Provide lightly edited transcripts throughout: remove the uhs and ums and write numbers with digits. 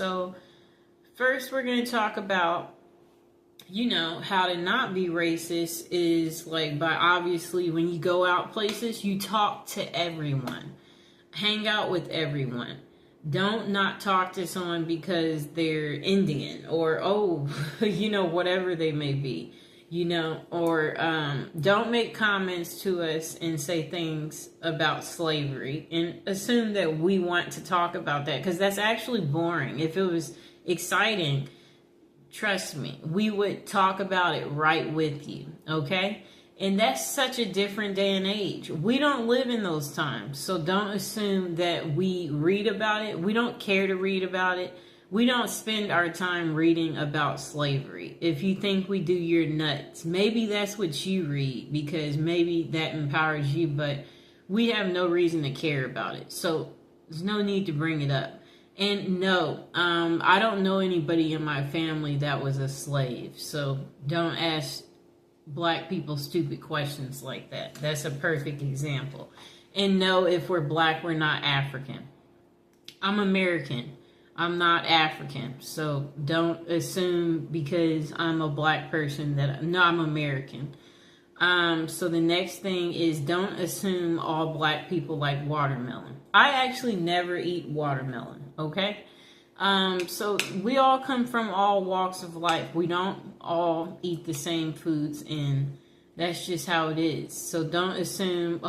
So, first, we're going to talk about, how to not be racist is like by obviously when you go out places, you talk to everyone, hang out with everyone. Don't not talk to someone because they're Indian or, whatever they may be, or don't make comments to us and say things about slavery and assume that we want to talk about that because that's actually boring. If it was exciting, trust me, we would talk about it right with you, okay? And that's such a different day and age. We don't live in those times. So don't assume that we read about it. We don't care to read about it. We don't spend our time reading about slavery. If you think we do, you're nuts. Maybe that's what you read because maybe that empowers you, but we have no reason to care about it. So there's no need to bring it up. And no, I don't know anybody in my family that was a slave. So don't ask Black people stupid questions like that. That's a perfect example. And no, if we're Black, we're not African. I'm American. I'm not African. So don't assume because I'm a Black person that no, I'm American. So the next thing is don't assume all Black people like watermelon. I actually never eat watermelon, okay? So we all come from all walks of life. We don't all eat the same foods, and that's just how it is. So don't assume,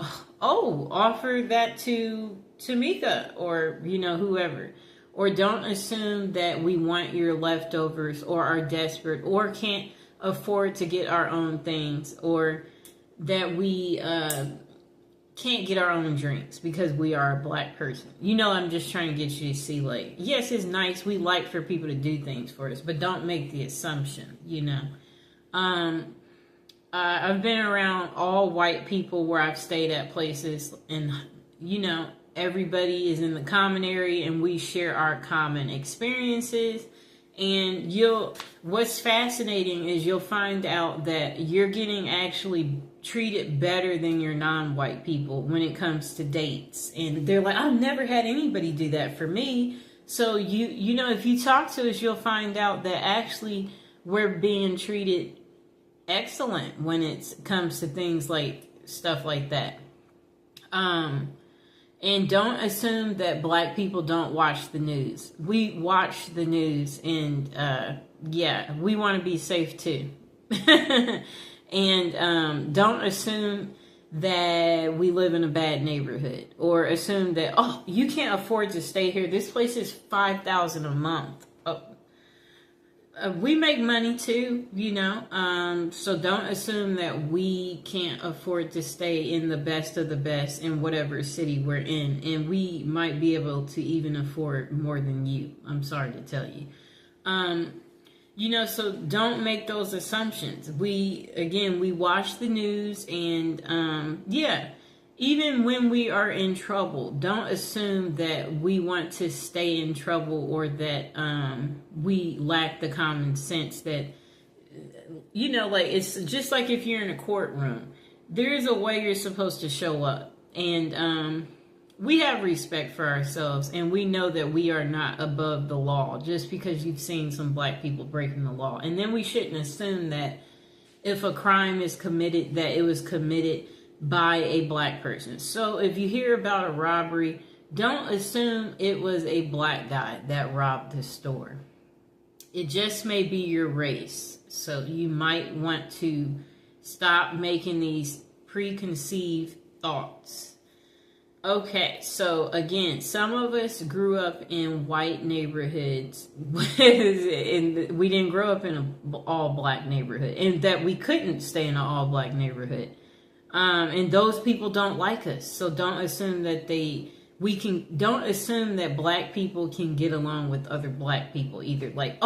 offer that to Tamika or, whoever. Or don't assume that we want your leftovers or are desperate or can't afford to get our own things or that we can't get our own drinks because we are a Black person. I'm just trying to get you to see, like, yes, it's nice. We like for people to do things for us, but don't make the assumption, I've been around all white people where I've stayed at places and, everybody is in the common area and we share our common experiences. And what's fascinating is you'll find out that you're getting actually treated better than your non-white people when it comes to dates. And they're like, I've never had anybody do that for me. So if you talk to us, you'll find out that actually we're being treated excellent when it comes to things like stuff like that. And don't assume that Black people don't watch the news. We watch the news and, we want to be safe too. And don't assume that we live in a bad neighborhood or assume that, you can't afford to stay here. This place is $5,000 a month. We make money too, so don't assume that we can't afford to stay in the best of the best in whatever city we're in. And we might be able to even afford more than you. I'm sorry to tell you. So don't make those assumptions. We watch the news and, even when we are in trouble, don't assume that we want to stay in trouble or that we lack the common sense that, it's just like if you're in a courtroom, there's a way you're supposed to show up. And we have respect for ourselves and we know that we are not above the law just because you've seen some Black people breaking the law. And then we shouldn't assume that if a crime is committed, that it was committed by a Black person. So if you hear about a robbery, don't assume it was a Black guy that robbed the store. It just may be your race. So you might want to stop making these preconceived thoughts. Okay, so again, some of us grew up in white neighborhoods and we didn't grow up in an all-Black neighborhood, and that we couldn't stay in an all-Black neighborhood. And those people don't like us. So don't assume that don't assume that Black people can get along with other Black people either. Like,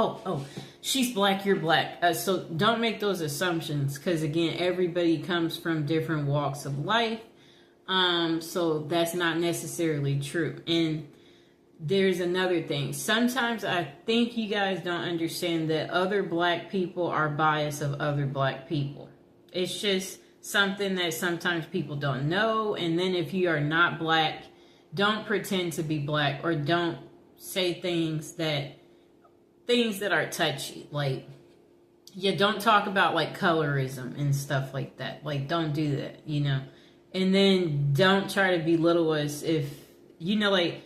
she's Black, you're Black. So don't make those assumptions because again, everybody comes from different walks of life. So that's not necessarily true. And there's another thing. Sometimes I think you guys don't understand that other Black people are biased of other Black people. It's just something that sometimes people don't know. And then if you are not Black, don't pretend to be Black or don't say things that things that are touchy. Like, yeah, don't talk about like colorism and stuff like that. Like, don't do that, you know. And then don't try to belittle us if, you know, like,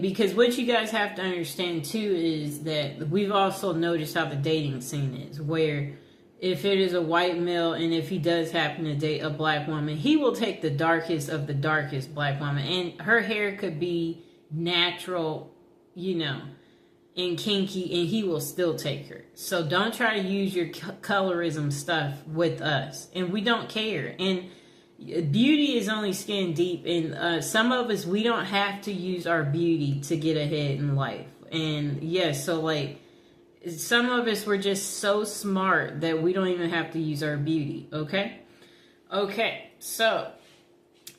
because what you guys have to understand too is that we've also noticed how the dating scene is, where if it is a white male and if he does happen to date a black woman, he will take the darkest of the darkest black woman, and her hair could be natural, you know, and kinky, and he will still take her. So don't try to use your colorism stuff with us, and we don't care. And beauty is only skin deep, and some of us, we don't have to use our beauty to get ahead in life. And yes, so like, some of us were just so smart that we don't even have to use our beauty. Okay, so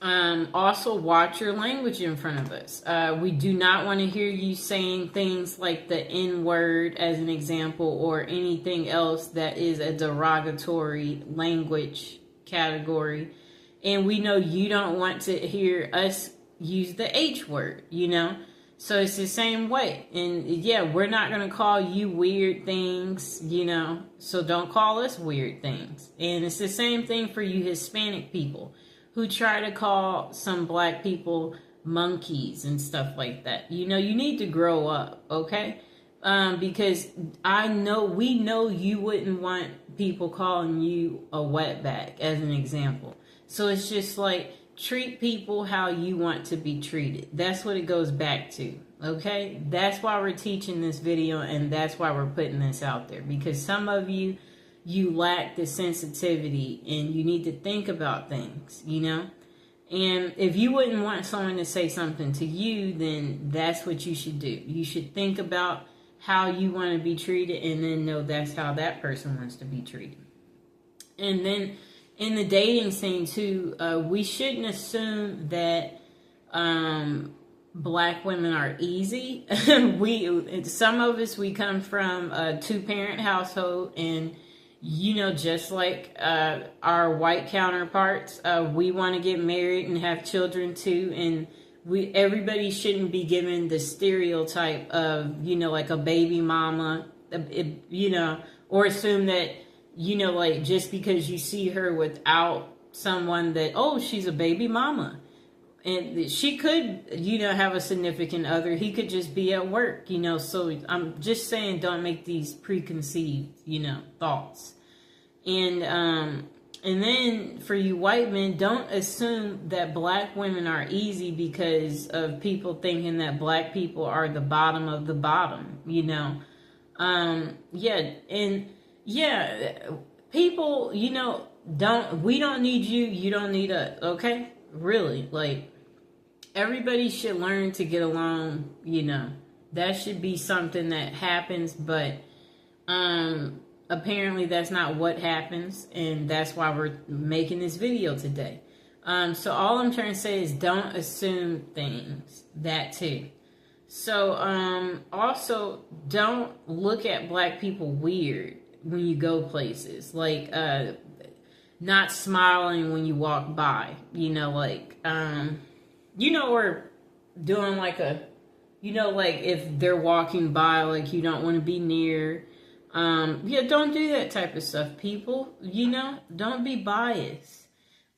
also watch your language in front of us. We do not want to hear you saying things like the N word as an example, or anything else that is a derogatory language category. And we know you don't want to hear us use the H word, you know. So it's the same way. And yeah, we're not going to call you weird things, you know. So don't call us weird things. And it's the same thing for you Hispanic people who try to call some black people monkeys and stuff like that. You know, you need to grow up, okay? Because we know you wouldn't want people calling you a wetback as an example. So it's just like, treat people how you want to be treated. That's what it goes back to, okay? That's why we're teaching this video, and that's why we're putting this out there. Because some of you lack the sensitivity, and you need to think about things, you know? And if you wouldn't want someone to say something to you, then that's what you should do. You should think about how you want to be treated, and then know that's how that person wants to be treated. And then in the dating scene too, we shouldn't assume that black women are easy. Some of us, we come from a 2-parent household, and you know, just like our white counterparts, we want to get married and have children too. And everybody shouldn't be given the stereotype of, you know, like a baby mama, you know, or assume that, you know, like, just because you see her without someone that, oh, she's a baby mama. And she could, you know, have a significant other. He could just be at work, you know. So I'm just saying, don't make these preconceived, you know, thoughts. And then for you white men, don't assume that black women are easy because of people thinking that black people are the bottom of the bottom, you know. People, you know, we don't need you, you don't need us, okay? Really, like, everybody should learn to get along, you know. That should be something that happens, but apparently that's not what happens, and that's why we're making this video today. So all I'm trying to say is, don't assume things, that too. So also, don't look at black people weird when you go places, like not smiling when you walk by, you know, like you know, or doing like a, you know, like if they're walking by, like you don't want to be near. Yeah, don't do that type of stuff, people. You know, don't be biased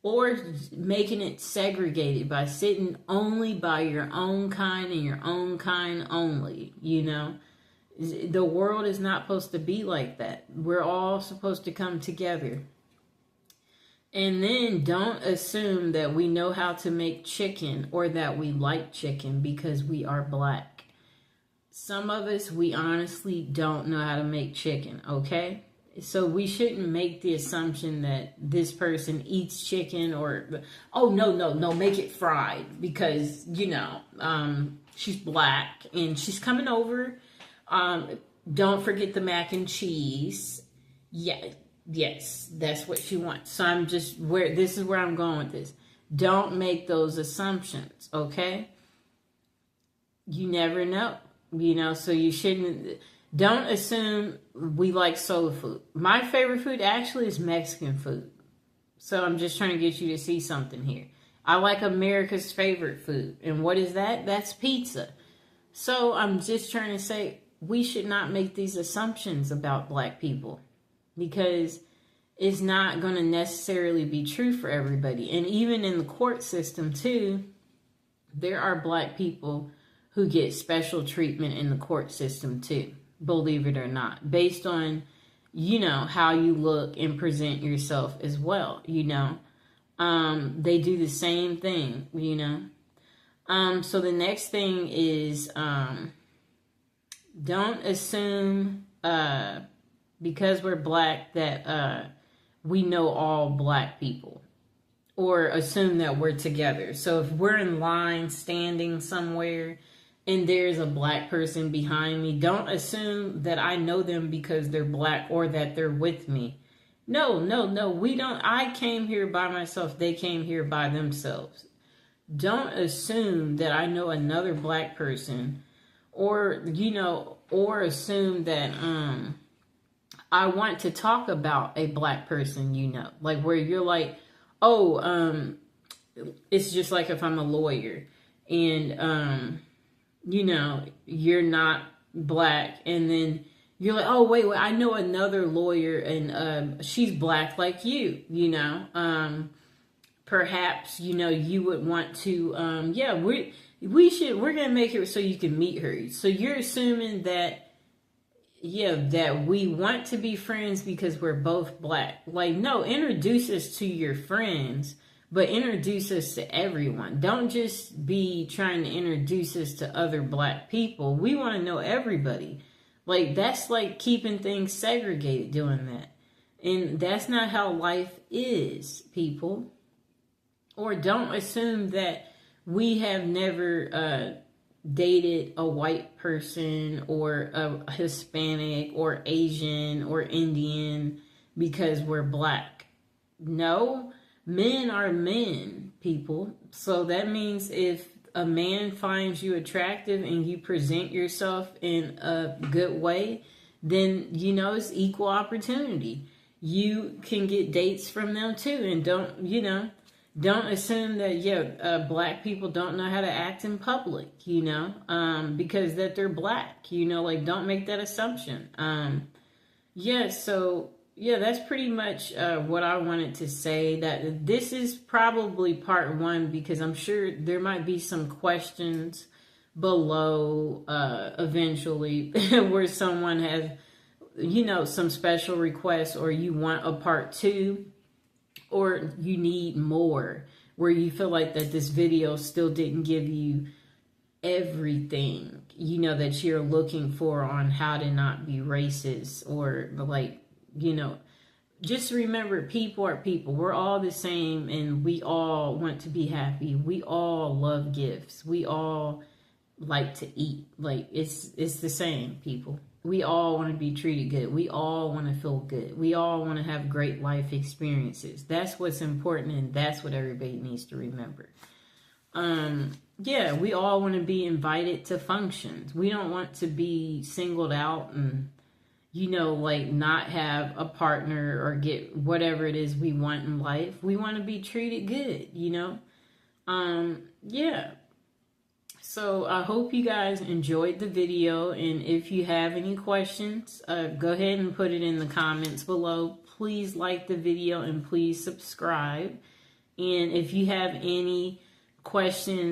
or making it segregated by sitting only by your own kind and your own kind only, you know. The world is not supposed to be like that. We're all supposed to come together. And then don't assume that we know how to make chicken or that we like chicken because we are black. Some of us, we honestly don't know how to make chicken, okay? So we shouldn't make the assumption that this person eats chicken, or, oh, no, make it fried because, you know, she's black and she's coming over. Don't forget the mac and cheese. Yeah, yes, that's what she wants. So this is where I'm going with this. Don't make those assumptions, okay? You never know, you know, so you shouldn't. Don't assume we like soul food. My favorite food actually is Mexican food. So I'm just trying to get you to see something here. I like America's favorite food. And what is that? That's pizza. So I'm just trying to say, we should not make these assumptions about Black people, because it's not going to necessarily be true for everybody. And even in the court system too, there are Black people who get special treatment in the court system too, believe it or not, based on, you know, how you look and present yourself as well, you know. They do the same thing, you know. So the next thing is, don't assume, because we're Black, that we know all Black people, or assume that we're together. So if we're in line standing somewhere and there's a Black person behind me, don't assume that I know them because they're Black or that they're with me. No, we don't. I came here by myself. They came here by themselves. Don't assume that I know another Black person, or, you know, or assume that I want to talk about a Black person, you know, like where you're like, oh, it's just like if I'm a lawyer and, you know, you're not Black, and then you're like, oh, wait, I know another lawyer and she's Black like you know. Perhaps, you know, you would want to, yeah, we're going to make it so you can meet her. So you're assuming that, yeah, that we want to be friends because we're both Black. Like, no, introduce us to your friends, but introduce us to everyone. Don't just be trying to introduce us to other Black people. We want to know everybody. Like, that's like keeping things segregated, doing that. And that's not how life is, people. Or don't assume that we have never dated a white person or a Hispanic or Asian or Indian because we're Black. No, men are men, people. So that means if a man finds you attractive and you present yourself in a good way, then, you know, it's equal opportunity. You can get dates from them too. And don't, you know, don't assume that, yeah, Black people don't know how to act in public, you know, because that they're Black, you know, like, don't make that assumption. Yeah, so, yeah, that's pretty much what I wanted to say. That this is probably part one, because I'm sure there might be some questions below eventually where someone has, you know, some special requests, or you want a part two, or you need more, where you feel like that this video still didn't give you everything, you know, that you're looking for on how to not be racist, or like, you know, just remember, people are people. We're all the same, and we all want to be happy. We all love gifts. We all like to eat. Like, it's the same, people. We all want to be treated good. We all want to feel good. We all want to have great life experiences. That's what's important, and that's what everybody needs to remember. Yeah, we all want to be invited to functions. We don't want to be singled out and, you know, like, not have a partner or get whatever it is we want in life. We want to be treated good, you know? Yeah. So I hope you guys enjoyed the video, and if you have any questions, go ahead and put it in the comments below. Please like the video and please subscribe. And if you have any questions